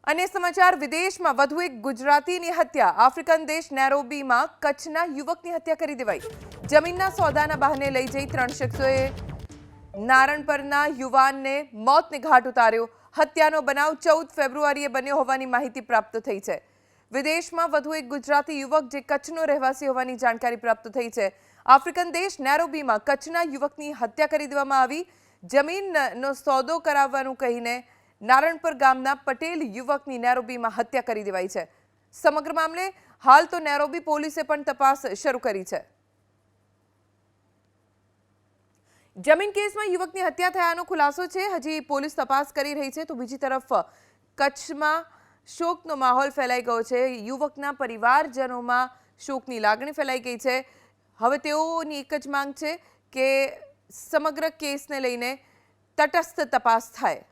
अन्य समाचार विदेश में વધુ એક ગુજરાતીની હત્યા આફ્રિકન દેશ નેરોબીમાં કચ્છના યુવકની હત્યા કરી દેવાઈ જમીનના સોદાના બહાને લઈ જઈ ત્રણ શખ્સોએ નારણપરના યુવાનને મોતને ઘાટ ઉતાર્યો હત્યાનો બનાવ 14 ફેબ્રુઆરીએ બન્યો હોવાની માહિતી પ્રાપ્ત થઈ છે વિદેશમાં વધુ એક ગુજરાતી યુવક જે કચ્છનો રહેવાસી હોવાની જાણકારી પ્રાપ્ત થઈ છે આફ્રિકન દેશ નેરોબીમાં કચ્છના યુવકની હત્યા કરી દેવામાં આવી જમીનનો સોદો કરાવવાનું કહીને નારણપર ગામના પટેલ યુવકની નેરોબીમાં હત્યા કરી દેવાઈ છે સમગ્ર મામલે હાલ તો નેરોબી પોલીસે પણ તપાસ શરૂ કરી છે જમીન કેસમાં યુવકની હત્યા થયાનો ખુલાસો છે હજી પોલીસ તપાસ કરી રહી છે તો બીજી તરફ કચ્છમાં શોકનો માહોલ ફેલાઈ ગયો છે યુવકના પરિવારજનોમાં શોકની લાગણી ફેલાઈ ગઈ છે હવે તેઓની એક જ માંગ છે કે સમગ્ર કેસને લઈને તટસ્થ તપાસ થાય